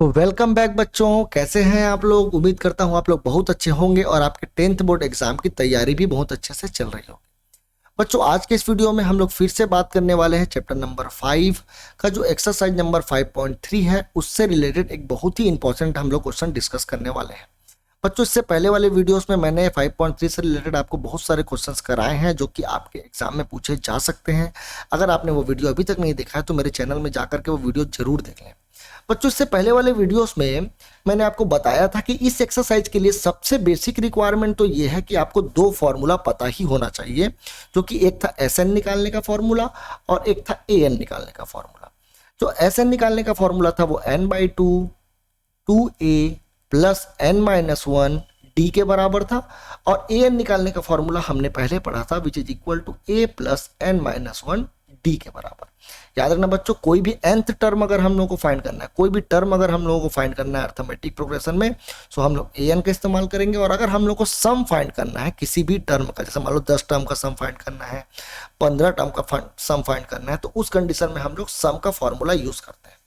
तो welcome back बच्चों, कैसे हैं आप लोग। उम्मीद करता हूं आप लोग बहुत अच्छे होंगे और आपके 10th बोर्ड एग्जाम की तैयारी भी बहुत अच्छे से चल रही होगी। बच्चों, आज के इस वीडियो में हम लोग फिर से बात करने वाले हैं चैप्टर नंबर 5 का जो एक्सरसाइज नंबर 5.3 है, उससे रिलेटेड एक बहुत ही इंपॉर्टेंट हम लोग क्वेश्चन डिस्कस करने वाले हैं। बच्चों, इससे पहले वाले वीडियोस में मैंने 5.3 से रिलेटेड आपको बहुत सारे क्वेश्चंस कराए हैं जो कि आपके एग्जाम में पूछे जा सकते हैं। अगर आपने वो वीडियो अभी तक नहीं देखा है तो मेरे चैनल में जाकर के वो वीडियो जरूर देख लें। बच्चों, इससे पहले वाले वीडियोस में मैंने आपको बताया था कि इस एक्सरसाइज के लिए सबसे बेसिक रिक्वायरमेंट तो ये है कि आपको दो फॉर्मूला पता ही होना चाहिए, जो कि एक था एस एन निकालने का फॉर्मूला और एक था ए एन निकालने का फॉर्मूला। जो एस एन निकालने का फॉर्मूला था वो n/2 2a plus n-1 d के बराबर था, और ए एन निकालने का फॉर्मूला हमने पहले पढ़ा था which is equal to a plus n-1 d के बराबर। याद रखना बच्चों, कोई भी nth टर्म अगर हम लोगों को फाइंड करना है, कोई भी टर्म अगर हम लोगों को फाइंड करना है अर्थमेटिक प्रोग्रेशन में, तो हम लोग an का इस्तेमाल करेंगे। और अगर हम लोग को सम फाइंड करना है किसी भी टर्म का, जैसे मान लो 10 टर्म का सम फाइंड करना है, 15 टर्म का सम फाइंड करना है, तो उस कंडीशन में हम लोग सम का फॉर्मूला यूज करते हैं।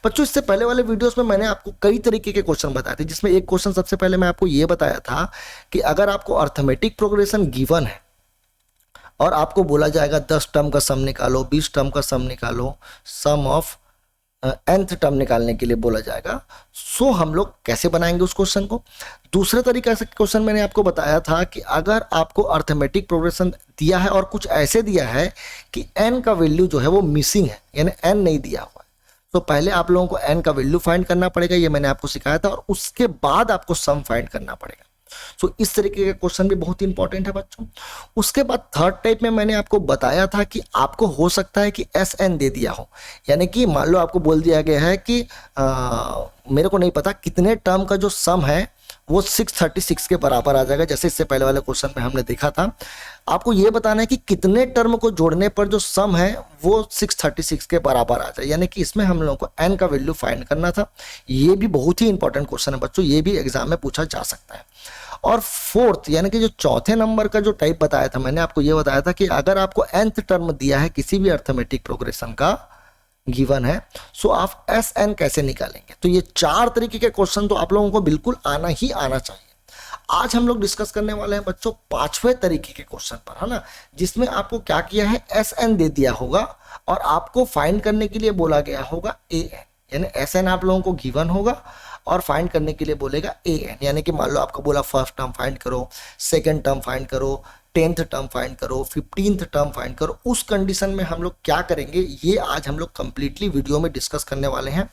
बच्चों, इससे पहले वाले वीडियोस में मैंने आपको कई तरीके के क्वेश्चन बताए थे, जिसमें एक क्वेश्चन सबसे पहले मैं आपको ये बताया था कि अगर आपको अर्थमेटिक प्रोग्रेशन गिवन है और आपको बोला जाएगा 10 टर्म का सम निकालो, 20 टर्म का सम निकालो, सम ऑफ nth टर्म निकालने के लिए बोला जाएगा, सो हम लोग कैसे बनाएंगे उस क्वेश्चन को। दूसरे तरीके से क्वेश्चन मैंने आपको बताया था कि अगर आपको अर्थमेटिक प्रोग्रेशन दिया है और कुछ ऐसे दिया है कि n का वैल्यू जो है वो मिसिंग है, यानी n नहीं दिया हुआ है, तो पहले आप लोगों को n का वैल्यू फाइंड करना पड़ेगा, ये मैंने आपको सिखाया था, और उसके बाद आपको सम फाइंड करना पड़ेगा। सो इस तरीके के क्वेश्चन भी बहुत इंपॉर्टेंट है बच्चों। उसके बाद थर्ड टाइप में मैंने आपको बताया था कि आपको हो सकता है कि एस एन दे दिया हो, यानी कि मान लो आपको बोल दिया गया है कि मेरे को नहीं पता कितने टर्म का जो सम है वो 636 के बराबर आ जाएगा, जैसे इससे पहले वाले क्वेश्चन में हमने देखा था। आपको ये बताना है कि कितने टर्म को जोड़ने पर जो सम है वो 636 के बराबर आ जाए, यानी कि इसमें हम लोगों को n का वैल्यू फाइंड करना था। ये भी बहुत ही इंपॉर्टेंट क्वेश्चन है बच्चों, ये भी एग्जाम में पूछा जा सकता है। और फोर्थ यानी कि जो चौथे नंबर का जो टाइप बताया था, मैंने आपको ये बताया था कि अगर आपको nth टर्म दिया है किसी भी अर्थमेटिक प्रोग्रेशन का गिवन है, सो आप एस एन कैसे निकालेंगे। तो ये चार तरीके के क्वेश्चन तो आप लोगों को बिल्कुल आना ही आना चाहिए। आज हम लोग डिस्कस करने वाले हैं बच्चों पांचवें तरीके के क्वेश्चन पर, है ना, जिसमें आपको क्या किया है, एस एन दे दिया होगा और आपको फाइंड करने के लिए बोला गया होगा ए एन, यानी एस एन आप लोगों को गिवन होगा और फाइंड करने के लिए बोलेगा ए एन, यानी कि मान लो आपको बोला फर्स्ट टर्म फाइंड करो, सेकेंड टर्म फाइंड करो, 10th टर्म फाइंड करो, 15th टर्म फाइंड करो। उस कंडीशन में हम लोग क्या करेंगे, ये आज हम लोग कंप्लीटली वीडियो में डिस्कस करने वाले हैं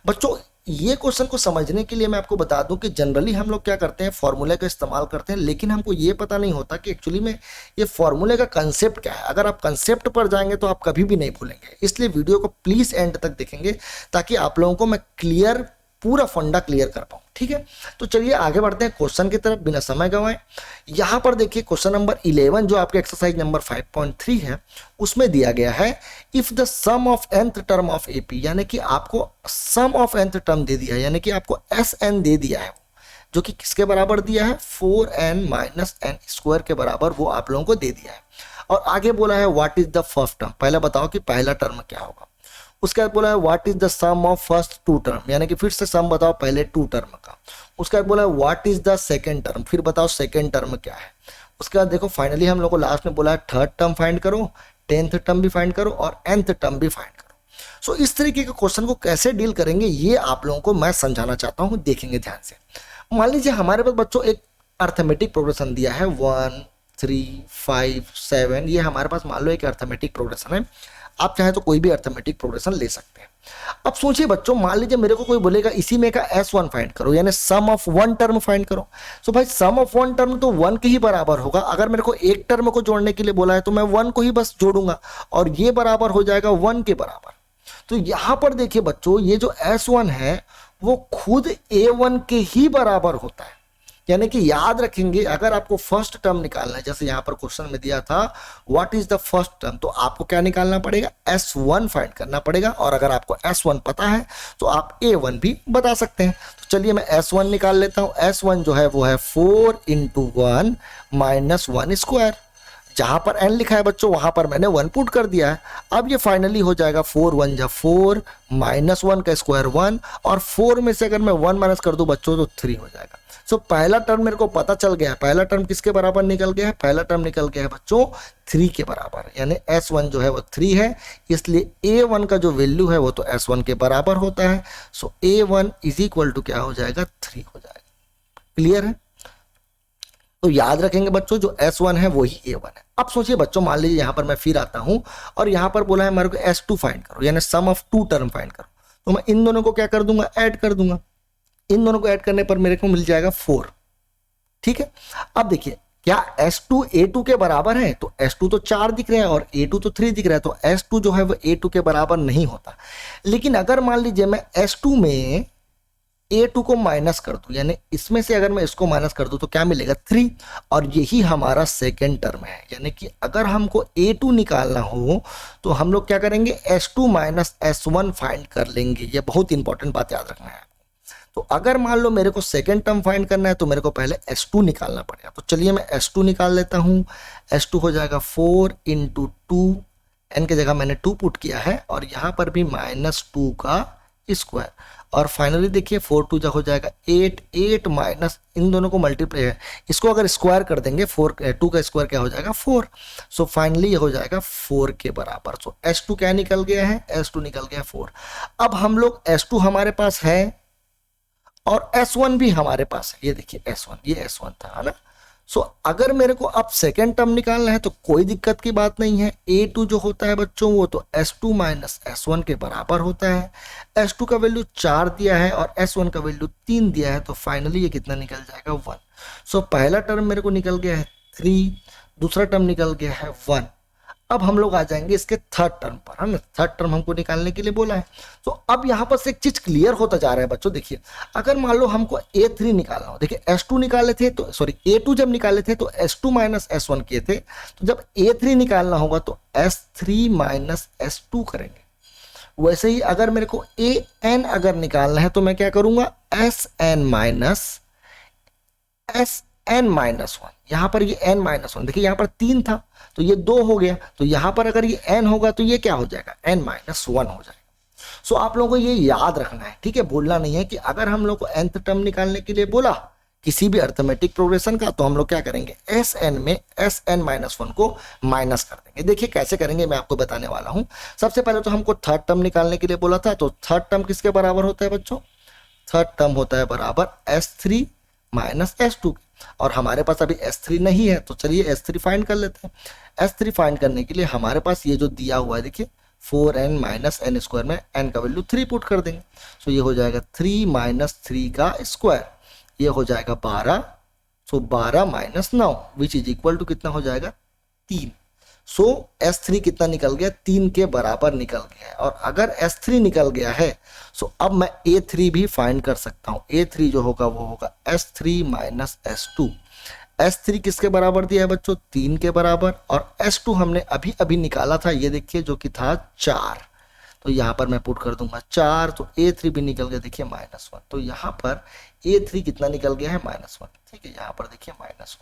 बच्चों। ये क्वेश्चन को समझने के लिए मैं आपको बता दूं कि जनरली हम लोग क्या करते हैं, फॉर्मूले का इस्तेमाल करते हैं, लेकिन हमको ये पता नहीं होता कि एक्चुअली में ये फॉर्मूले का कंसेप्ट क्या है। अगर आप कंसेप्ट पर जाएंगे तो आप कभी भी नहीं भूलेंगे, इसलिए वीडियो को प्लीज एंड तक देखेंगे ताकि आप लोगों को मैं क्लियर पूरा फंडा क्लियर कर पाऊं, ठीक है। तो चलिए आगे बढ़ते हैं क्वेश्चन की तरफ बिना समय गंवाए। यहां पर देखिए क्वेश्चन नंबर 11 जो आपके एक्सरसाइज नंबर 5.3 है, उसमें दिया गया है if the sum of nth term of AP, यानी कि आपको सम ऑफ nth टर्म दे दिया है, यानी कि आपको एस एन दे दिया है, जो कि किसके बराबर दिया है, 4n-n² के बराबर वो आप लोगों को दे दिया है। और आगे बोला है what is the first term, पहले बताओ कि पहला टर्म क्या होगा। उसके बाद बोला है what is the sum of first two term, यानी कि फिर से सम बताओ पहले टू टर्म का। उसके बाद बोला है what is the second term, फिर बताओ सेकंड टर्म क्या है। उसके बाद देखो फाइनली हम लोग को लास्ट में बोला है थर्ड टर्म फाइंड करो, 10th टर्म भी फाइंड करो और nth टर्म भी फाइंड करो। सो इस तरीके के क्वेश्चन को कैसे डील करेंगे ये आप लोगों को मैं समझाना चाहता हूँ, देखेंगे ध्यान से। मान लीजिए हमारे पास बच्चों एक अर्थमेटिक प्रोग्रेशन दिया है 1 3 5 7, ये हमारे पास मान लो एक अर्थमेटिक प्रोग्रेशन है। आप चाहे तो कोई भी अर्थमेटिक प्रोग्रेशन ले सकते हैं। अब सोचिए बच्चों, मान लीजिए मेरे को कोई बोलेगा इसी में का S1 फाइंड करो, यानी सम ऑफ वन टर्म फाइंड करो। सो भाई सम ऑफ वन टर्म तो 1 के ही बराबर होगा। अगर मेरे को एक टर्म को जोड़ने के लिए बोला है तो मैं 1 को ही बस जोड़ूंगा और ये बराबर हो जाएगा 1 के बराबर। तो यहां पर देखिए बच्चों, ये जो S1 है वो खुद A1 के ही बराबर होता है, यानी कि याद रखेंगे अगर आपको फर्स्ट टर्म निकालना है, जैसे यहां पर क्वेश्चन में दिया था what is the first term, तो आपको क्या निकालना पड़ेगा, S1 फाइंड करना पड़ेगा। और अगर आपको S1 पता है तो आप A1 भी बता सकते हैं। तो चलिए मैं S1 निकाल लेता हूं। S1 जो है वो है 4 × 1 - 1²। जहां पर n लिखा है बच्चों वहां पर मैंने 1 पुट कर दिया है। अब ये फाइनली हो जाएगा 4 1 जा 4 माइनस 1 का स्क्वायर 1, और 4 में से अगर मैं 1 माइनस कर दूं बच्चों तो 3 हो जाएगा। सो पहला टर्म मेरे को पता चल गया है। पहला टर्म किसके बराबर निकल गया है? पहला टर्म निकल गया है बच्चों 3 के बराबर, यानी S1 जो है वो 3 है, इसलिए A1 का जो वैल्यू है वो तो S1 के बराबर होता है। सो A1 इज इक्वल टू क्या हो जाएगा? 3 हो जाएगा। क्लियर है? तो याद रखेंगे बच्चों जो S1 है वही A1 है। अब सोचिए बच्चों, मान लीजिए यहां पर मैं फिर आता हूं और यहां पर बोला है मेरे को S2 फाइंड करो, यानी सम ऑफ 2 टर्म फाइंड करो, तो मैं इन दोनों को क्या कर दूंगा? ऐड कर दूंगा। इन दोनों को ऐड करने पर मेरे को मिल जाएगा 4। ठीक है, अब देखिए क्या S2 A2 के बराबर है? तो S2 तो 4 दिख रहा है और A2 तो 3 दिख रहा है, तो S2 जो है वो A2 के बराबर नहीं होता। लेकिन अगर मान लीजिए मैं S2 में A2 को माइनस कर दूं, यानी इसमें से अगर मैं इसको माइनस कर दूं तो क्या मिलेगा? 3, और यही हमारा सेकेंड टर्म है। यानी कि अगर हमको A2 निकालना हो तो हम लोग क्या करेंगे? S2 माइनस S1 फाइंड कर लेंगे। ये बहुत इंपॉर्टेंट बात याद रखना है। तो अगर मान लो मेरे को सेकेंड टर्म फाइंड करना है तो मेरे को पहले S2 निकालना पड़ेगा। तो चलिए मैं S2 निकाल लेता हूं। S2 हो जाएगा 4 इंटू 2, एन की जगह मैंने 2 पुट किया है, और यहां पर भी -2 का स्क्वायर, और फाइनली देखिए 4 2 जा हो जाएगा 8, 8 माइनस इन दोनों को मल्टीप्लाई है, इसको अगर स्क्वायर कर देंगे 4 2 का स्क्वायर क्या हो जाएगा? 4। सो फाइनली ये हो जाएगा 4 के बराबर। सो S2 क्या निकल गया है? S2 निकल गया 4। अब हम लोग S2 हमारे पास है और S1 भी हमारे पास है। ये देखिए S1, ये S1 था, है ना? सो अगर मेरे को अब सेकेंड टर्म निकालना है तो कोई दिक्कत की बात नहीं है। A2 जो होता है बच्चों वो तो S2 माइनस S1 के बराबर होता है। S2 का वैल्यू 4 दिया है और S1 का वैल्यू 3 दिया है, तो फाइनली ये कितना निकल जाएगा? 1। सो पहला टर्म मेरे को निकल गया है 3, दूसरा टर्म निकल गया है 1। अब हम लोग आ जाएंगे इसके थर्ड टर्म पर, है ना? थर्ड टर्म हमको निकालने के लिए बोला है। तो अब यहाँ पर से एक चीज क्लियर होता जा रहा है बच्चों। देखिए अगर मान लो हमको A3 निकालना हो, देखिए S2 निकाले थे तो सॉरी A2 जब निकाले थे तो S2 माइनस S1 किए थे, तो जब A3 निकालना होगा तो S3 माइनस S2 करेंगे। वैसे ही अगर मेरे को AN अगर निकालना है तो मैं क्या करूंगा? SN minus SN-1। यहां पर ये n-1, देखिए यहां पर 3 था तो ये 2 हो गया, तो यहां पर अगर ये n होगा तो ये क्या हो जाएगा? n-1 हो जाएगा। सो आप लोगों को ये याद रखना है, ठीक है? भूलना नहीं है कि अगर हम लोग को nth टर्म निकालने के लिए बोला किसी भी अर्थमेटिक प्रोग्रेशन का, तो हम लोग क्या करेंगे? Sn में Sn-1 को माइनस कर देंगे। देखिए कैसे करेंगे मैं आपको बताने वाला हूं। सबसे पहले तो हमको थर्ड टर्म निकालने के लिए बोला था, तो थर्ड टर्म किसके बराबर होता है बच्चों? थर्ड टर्म होता है बराबर S3 माइनस S2, और हमारे पास अभी S3 नहीं है, तो चलिए S3 फाइंड कर लेते हैं। S3 फाइंड करने के लिए हमारे पास ये जो दिया हुआ है देखिए 4n माइनस n स्क्वायर में n का वैल्यू 3 पुट कर देंगे। सो ये हो जाएगा 3 माइनस 3 का स्क्वायर, ये हो जाएगा 12। So 12 minus 9 which is equal to कितना हो जाएगा? 3। सो S3 कितना निकल गया? 3 के बराबर निकल गया है। और अगर S3 निकल गया है सो अब मैं A3 भी फाइंड कर सकता हूं। A3 जो होगा वो होगा S3 माइनस S2। S3 किसके बराबर दिया है बच्चों? 3 के बराबर, और S2 हमने अभी अभी निकाला था, ये देखिए जो कि था 4, तो यहां पर मैं पुट कर दूंगा 4, तो A3 भी निकल गया देखिए -1। तो यहां पर A3 कितना निकल गया है? -1। ठीक है, यहां पर देखिए -1।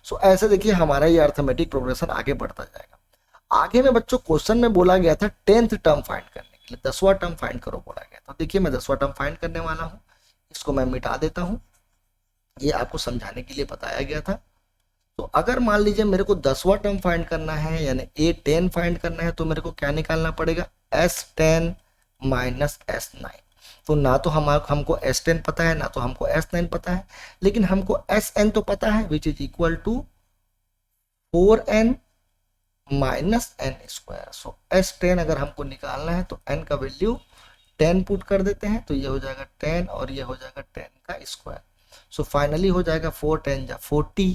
सो ऐसे देखिए हमारा ये अर्थमेटिक प्रोग्रेशन आगे बढ़ता जाएगा। आगे में बच्चों क्वेश्चन में बोला गया था 10th टर्म फाइंड करने के लिए, 10वां टर्म फाइंड करो बोला गया। तो देखिए मैं 10वां टर्म फाइंड करने वाला हूं, इसको मैं मिटा देता हूं, ये आपको समझाने के लिए बताया गया था। तो अगर मान लीजिए मेरे को 10वां टर्म फाइंड करना है यानी A10 फाइंड करना है, तो मेरे को क्या निकालना पड़ेगा? S10 minus S9। तो ना तो हमको S10 पता है, ना तो हमको S9 पता है, लेकिन हमको Sn तो पता है, which is equal to 4n minus n square. So S10 अगर हमको निकालना है तो n का वैल्यू 10 पुट कर देते हैं, तो ये हो जाएगा 10 और ये हो जाएगा 10 का स्क्वायर। सो फाइनली हो जाएगा 4 10 जा 40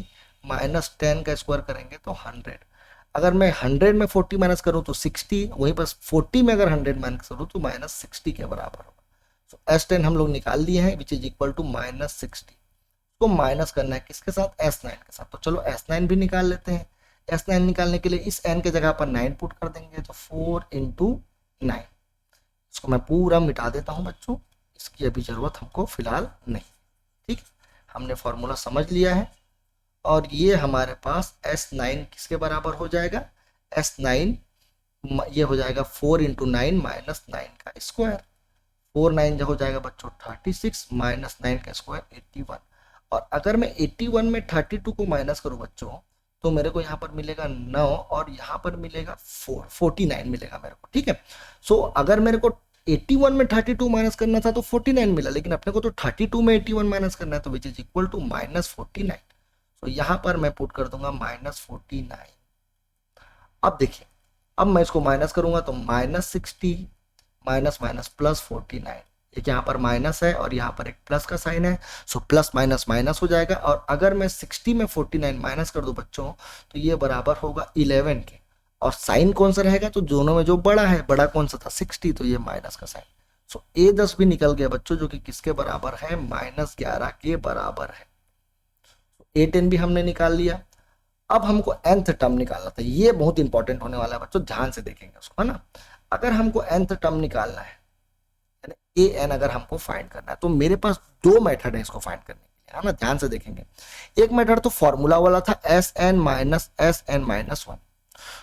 माइनस 10 का स्क्वायर करेंगे तो 100। अगर मैं 100 में 40 माइनस करूं तो 60, वहीं पर 40 में अगर 100 माइनस करूं तो -60 के बराबर होगा। सो S10 हम लोग निकाल लिए हैं, विच इज इक्वल टू -60। तो माइनस करना है किसके साथ? S9 के साथ। तो चलो S9 भी निकाल लेते हैं। S9 निकालने के लिए इस n के जगह पर 9 पुट कर देंगे, तो 4 इंटू 9। इसको मैं पूरा मिटा देता हूं बच्चों, इसकी अभी जरूरत हमको फिलहाल नहीं। ठीक, हमने फॉर्मूला समझ लिया है। और ये हमारे पास S9 किसके बराबर हो जाएगा, S9 ये हो जाएगा 4 इंटू 9 माइनस 9 का स्क्वायर। 4 9 जो हो जाएगा बच्चों 36 माइनस 9 का स्क्वायर 81। और अगर मैं 81 में 32 को माइनस करूं बच्चों तो मेरे को यहाँ पर मिलेगा 9 और यहाँ पर मिलेगा 49 मिलेगा मेरे को, ठीक है। सो अगर मेरे को 81 में 32 माइनस करना था तो 49 मिला, लेकिन अपने को तो 32 में 81 माइनस करना है, तो which is equal to minus 49। तो यहाँ पर मैं पुट कर दूंगा माइनस 49। अब देखिए, अब मैं इसको माइनस करूंगा तो माइनस 60 माइनस माइनस प्लस 49, एक यहाँ पर माइनस है और यहाँ पर एक प्लस का साइन है, सो प्लस माइनस माइनस हो जाएगा। और अगर मैं 60 में 49 माइनस कर दूं बच्चों तो ये बराबर होगा 11 के, और साइन कौन सा रहेगा, तो दोनों में जो बड़ा है, बड़ा कौन सा था 60, तो ये माइनस का साइन। सो A10 भी निकल गया बच्चों, जो कि किसके बराबर है, -11 के बराबर है। A10 भी हमने निकाल लिया। अब हमको nth टर्म निकालना था, ये बहुत इंपॉर्टेंट होने वाला है बच्चों, ध्यान से देखेंगे उसको, है ना। अगर हमको nth टर्म निकालना है, यानी an अगर हमको फाइंड करना है, तो मेरे पास दो मेथड है इसको फाइंड करने के लिए, है ना, ध्यान से देखेंगे। एक मेथड तो फॉर्मूला वाला था Sn माइनस Sn माइनस 1।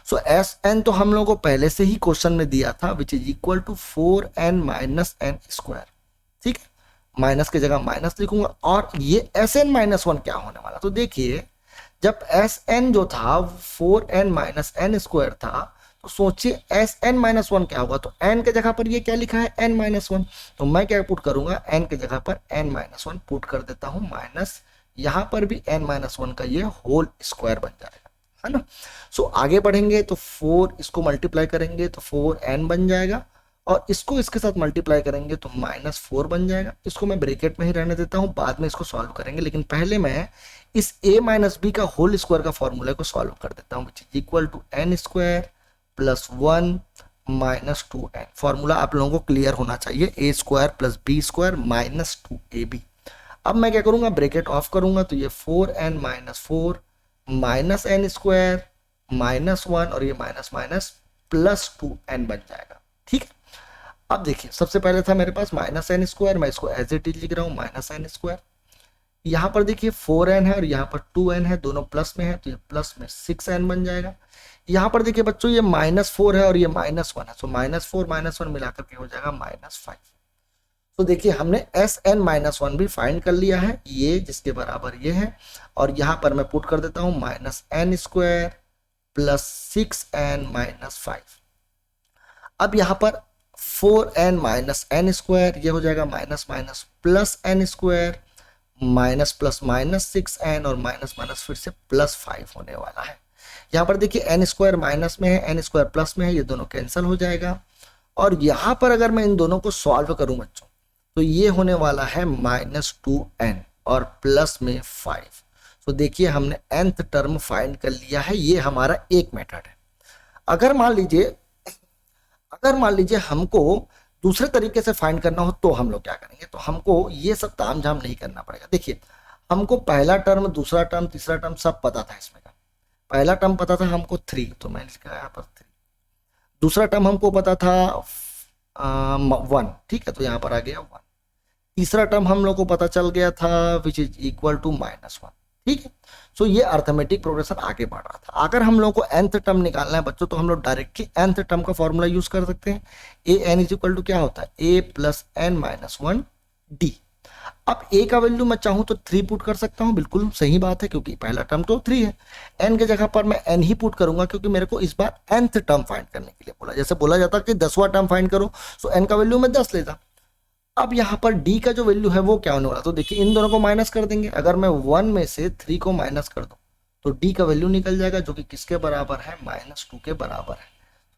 सो Sn तो हम लोगों को पहले से ही क्वेश्चन में दिया था, which is equal to 4n minus n square, ठीक है। माइनस की जगह माइनस लिखूंगा। और ये Sn माइनस 1 क्या होने वाला, तो देखिए जब Sn जो था 4n माइनस n स्क्वायर था, तो सोचिए Sn माइनस 1 क्या होगा, तो n के जगह पर ये क्या लिखा है, n माइनस 1, तो मैं क्या पुट करूंगा, n के जगह पर n माइनस 1 पुट कर देता हूं, माइनस यहां पर भी n माइनस 1 का ये होल स्क्वायर बन जाएगा, है ना। सो आगे बढ़ेंगे तो 4 इसको मल्टीप्लाई करेंगे तो 4n बन जाएगा, और इसको इसके साथ मल्टीप्लाई करेंगे तो -4 बन जाएगा। इसको मैं ब्रैकेट में ही रहने देता हूं, बाद में इसको सॉल्व करेंगे, लेकिन पहले मैं इस a माइनस बी का होल स्क्वायर का फॉर्मूला को सॉल्व कर देता हूं, which is equal to n square plus 1 minus 2n। Formula आप लोगों को क्लियर होना चाहिए, a square plus B square minus 2ab। अब मैं क्या करूंगा, ब्रैकेट ऑफ करूंगा तो ये 4n minus 4 minus n square minus 1 और ये माइनस माइनस प्लस 2n बन जाएगा, ठीक है। अब देखिए सबसे पहले था मेरे पास माइनस n स्क्वायर, मैं इसको एज इट इज लिख रहा हूँ माइनस n स्क्वायर। यहाँ पर देखिए 4n है और यहाँ पर 2n है, दोनों प्लस में है, तो ये प्लस में 6n बन जाएगा। यहाँ पर देखिए बच्चों ये -4 है और ये -1 है, तो -4 -1 मिलाकर के हो जाएगा -5। तो देखिए हमने Sn माइनस 1 भी फाइंड कर लिया है, ये जिसके बराबर ये है, और यहाँ पर मैं पुट कर देता हूँ -n square plus 6n minus 5। अब यहाँ पर 4n माइनस n स्क्वायर, ये हो जाएगा minus minus plus n square minus plus minus 6n और माइनस माइनस फिर से प्लस 5 होने वाला है। यहाँ पर देखिए n स्क्वायर माइनस में है, n स्क्वायर प्लस में है, ये दोनों कैंसिल हो जाएगा। और यहाँ पर अगर मैं इन दोनों को सॉल्व करूं बच्चों तो ये होने वाला है -2n और प्लस में 5। तो देखिए हमने nth टर्म फाइंड कर लिया है, ये हमारा एक मेथड है। अगर मान लीजिए हमको दूसरे तरीके से फाइंड करना हो तो हम लोग क्या करेंगे, तो हमको ये सब तामझाम नहीं करना पड़ेगा। देखिए हमको पहला टर्म, दूसरा टर्म, तीसरा टर्म सब पता था इसमें का। पहला टर्म पता था हमको 3, तो मैंने लिखा यहाँ पर 3। दूसरा टर्म हमको पता था 1, ठीक है, तो यहाँ पर आ गया 1। तीसरा टर्म हम लोग को पता चल गया था विच इज इक्वल टू -1, ठीक है। सो ये अर्थमेटिक प्रोग्रेशन आगे बढ़ रहा था। अगर हम लोग को nth टर्म निकालना है बच्चों तो हम लोग डायरेक्टली nth टर्म का फॉर्मूला यूज कर सकते हैं। an इज इक्वल टू क्या होता है, a plus n minus 1 d। अब a का वैल्यू मैं चाहूं तो 3 पुट कर सकता हूं, बिल्कुल सही बात है, क्योंकि पहला टर्म तो 3 है। n के जगह पर मैं n ही पुट करूंगा, क्योंकि मेरे को इस बार nth टर्म फाइंड करने के लिए बोला। जैसे बोला जाता कि 10वां टर्म फाइंड करो, सो n का वैल्यू मैं 10 लेता। अब यहाँ पर d का जो वैल्यू है वो क्या होने वाला, तो देखिए इन दोनों को माइनस कर देंगे। अगर मैं 1 में से 3 को माइनस कर दूं तो d का वैल्यू निकल जाएगा, जो कि किसके बराबर है, -2 के बराबर है।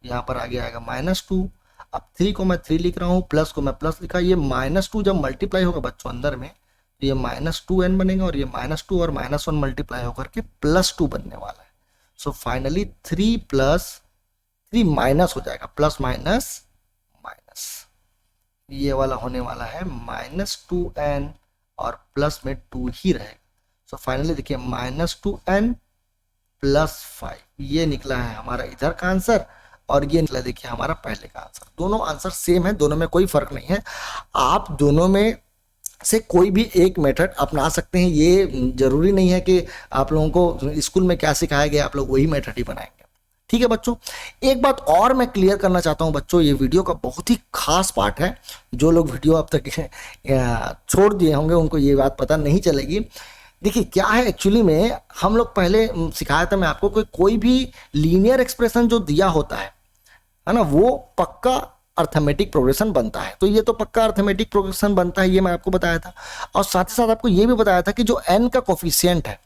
यहाँ पर आगे आएगा -2। अब 3 को मैं 3 लिख रहा हूँ, प्लस को मैं प्लस लिखा। ये -2 जब मल्टीप्लाई होगा बच्चों अंदर में तो ये -2n बनेगा, और ये -2 और -1 मल्टीप्लाई होकर के +2 बनने वाला है। सो फाइनली 3 प्लस 3 माइनस हो जाएगा, प्लस माइनस माइनस, ये वाला होने वाला है -2n और प्लस में 2 ही रहेगा। सो फाइनली देखिए -2n प्लस 5, ये निकला है हमारा इधर का आंसर, और ये निकला देखिए हमारा पहले का आंसर। दोनों आंसर सेम है, दोनों में कोई फर्क नहीं है। आप दोनों में से कोई भी एक मेथड अपना सकते हैं। ये जरूरी नहीं है कि आप लोगों को स्कूल में क्या सिखाया गया आप लोग वही मेथड ही बनाएंगे। ठीक है बच्चों, एक बात और मैं क्लियर करना चाहता हूं बच्चों, ये वीडियो का बहुत ही खास पार्ट है। जो लोग वीडियो अब तक छोड़ दिए होंगे उनको ये बात पता नहीं चलेगी। देखिए क्या है एक्चुअली में, हम लोग पहले सिखाया था मैं आपको, कोई भी लीनियर एक्सप्रेशन जो दिया होता है ना, वो पक्का अर्थमेटिक प्रोग्रेशन बनता है। तो ये तो पक्का अर्थमेटिक प्रोग्रेशन बनता है, ये मैं आपको बताया था। और साथ ही साथ आपको ये भी बताया था कि जो n का कोफिशिएंट है,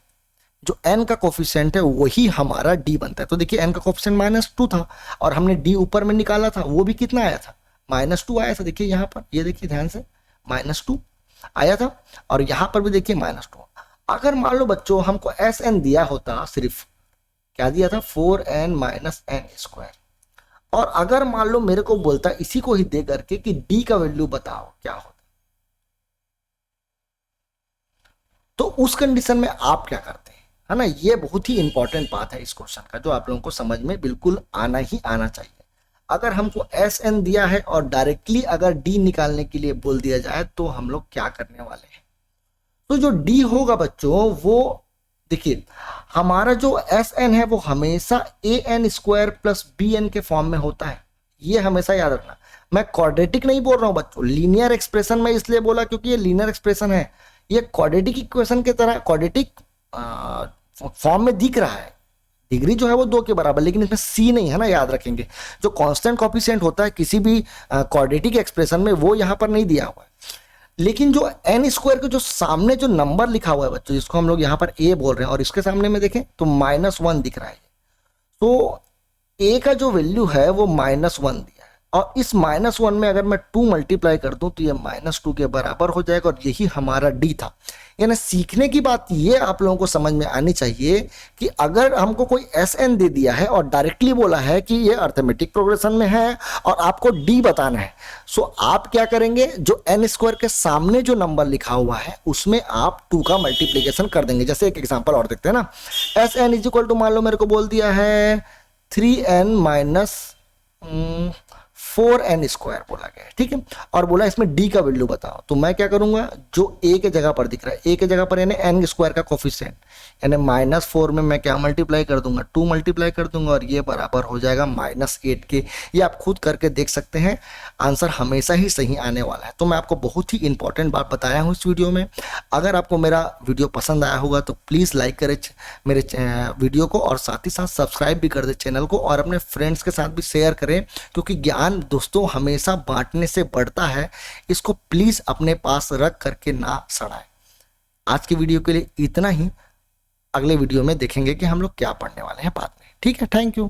जो n का कोफिशिएंट है वही हमारा d बनता है। तो देखिए n का कोफिशिएंट -2 था और हमने d ऊपर में निकाला था, वो भी कितना आया था, -2 आया था। देखिए यहाँ पर, ये देखिए ध्यान से, -2 आया था। और यहाँ पर भी देखिए -2। अगर मान लो बच्चों हमको Sn दिया होता, सिर्फ क्या दिया था, 4n - n²। और अगर मान लो मेरे को बोलता इसी को ही दे करके कि d का वैल्यू बताओ क्या होता, तो उस कंडीशन में आप क्या करते हैं, है ना। ये बहुत ही इंपॉर्टेंट बात है इस क्वेश्चन का, जो आप लोगों को समझ में बिल्कुल आना ही आना चाहिए। अगर हमको Sn दिया है और डायरेक्टली अगर d निकालने के लिए बोल दिया जाए तो हम लोग क्या करने वाले हैं। तो जो d होगा बच्चों, वो देखिए हमारा जो Sn है वो हमेशा an² + bn के फॉर्म में होता है। ये हमेशा याद रखना। मैं क्वाड्रेटिक नहीं बोल रहा हूं बच्चों, लीनियर एक्सप्रेशन में इसलिए बोला क्योंकि ये लीनियर एक्सप्रेशन है। ये क्वाड्रेटिक इक्वेशन की तरह क्वाड्रेटिक फॉर्म में दिख रहा है। डिग्री जो है वो 2 के बराबर, लेकिन इसमें c नहीं है ना, याद रखेंगे। जो कांस्टेंट कोफिशिएंट होता है किसी भी क्वाड्रेटिक एक्सप्रेशन में, वो यहाँ पर नहीं दिया हुआ है। लेकिन जो n² के जो सामने जो नंबर लिखा हुआ है बच्चों, जिसको हम लोग यहाँ पर a बोल रहे हैं, और इसके सामने में देखें तो -1 दिख रहा है। तो a का जो वैल्यू है वो -1 दिया है, और इस -1 में अगर मैं 2 मल्टीप्लाई कर दूं तो ये -2 के बराबर हो जाएगा, और यही हमारा d था। यानी सीखने की बात ये आप लोगों को समझ में आनी चाहिए कि अगर हमको कोई Sn दे दिया है और डायरेक्टली बोला है कि ये अर्थमेटिक प्रोग्रेशन में है और आपको d बताना है, सो आप क्या करेंगे, जो n² के सामने जो नंबर लिखा हुआ है उसमें आप 2 का मल्टीप्लीकेशन कर देंगे। जैसे एक एग्जांपल और देखते हैं ना, Sn = मान लो मेरे को बोल दिया है 3n - 4n² बोला गया है, ठीक है। और बोला इसमें d का वैल्यू बताओ, तो मैं क्या करूंगा, जो a के जगह पर दिख रहा है, a के जगह पर यानी n² का कोफिशिएंट, यानी -4 में मैं क्या मल्टीप्लाई कर दूंगा, 2 मल्टीप्लाई कर दूंगा, और ये बराबर हो जाएगा -8 के। ये आप खुद करके देख सकते हैं, आंसर हमेशा ही सही आने वाला है। तो मैं आपको बहुत ही इंपॉर्टेंट बात बताया हूँ इस वीडियो में। अगर आपको मेरा वीडियो पसंद आया होगा तो प्लीज़ लाइक करें मेरे वीडियो को, और साथ ही साथ सब्सक्राइब भी कर दे चैनल को, और अपने फ्रेंड्स के साथ भी शेयर करें, क्योंकि ज्ञान दोस्तों हमेशा बांटने से बढ़ता है। इसको प्लीज अपने पास रख करके ना सड़ाएं। आज की वीडियो के लिए इतना ही। अगले वीडियो में देखेंगे कि हम लोग क्या पढ़ने वाले हैं बाद में। ठीक है, थैंक यू।